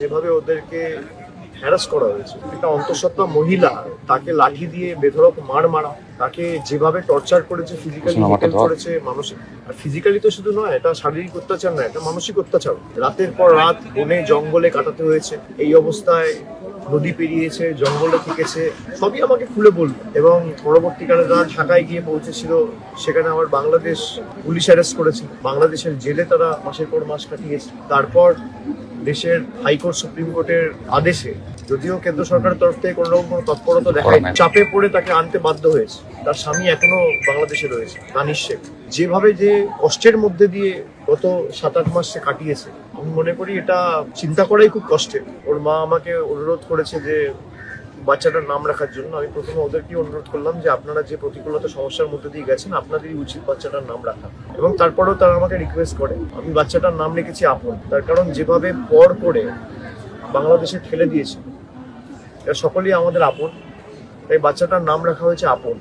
যেভাবে ওদেরকে হ্যারাস করা হয়েছে, একটা অন্তঃসত্ত্বা মহিলা, তাকে লাঠি দিয়ে বেধড়ক মারা, তাকে যেভাবে টর্চার করেছে, ফিজিক্যালি হেল্প করেছে, মানসিক, আর ফিজিক্যালি তো শুধু নয়, এটা শারীরিক অত্যাচার নয়, এটা মানসিক অত্যাচার। রাতের পর রাত বনে জঙ্গলে কাটাতে হয়েছে, এই অবস্থায় নদী পেরিয়েছে, জঙ্গলে থেকেছে, সবই আমাকে খুলে বলল। এবং পরবর্তীকালে তারা ঢাকায় গিয়ে পৌঁছেছিল, সেখানে আমার বাংলাদেশ পুলিশ অ্যারেস্ট করেছিল, বাংলাদেশের জেলে তারা মাসের পর মাস কাটিয়েছে। তারপর দেশের হাইকোর্ট, সুপ্রিম কোর্টের আদেশে, যদিও কেন্দ্র সরকারের তরফ থেকে কোনো রকম কোনো তৎপরতা দেখায়, চাপে পড়ে তাকে আনতে বাধ্য হয়েছে। তার স্বামী এখনো বাংলাদেশে রয়েছে, দানিশ শেখ। যেভাবে যে কষ্টের মধ্যে দিয়ে গত 7-8 মাস সে কাটিয়েছে, আমি মনে করি এটা চিন্তা করাই খুব কষ্টের। ওর মা আমাকে অনুরোধ করেছে যে বাচ্চাটার নাম রাখার জন্য। আমি প্রথমে ওদেরকে অনুরোধ করলাম যে আপনারা যে প্রতিকূলতা সমস্যার মধ্যে দিয়ে গেছেন, আপনাদেরই উচিত বাচ্চাটার নাম রাখা। এবং তারপরেও তারা আমাকে রিকোয়েস্ট করে, আমি বাচ্চাটার নাম রেখেছি আপন। তার কারণ যেভাবে পর করে বাংলাদেশে ঠেলে দিয়েছে, এটা সকলেই আমাদের আপন, তাই বাচ্চাটার নাম রাখা হয়েছে আপন।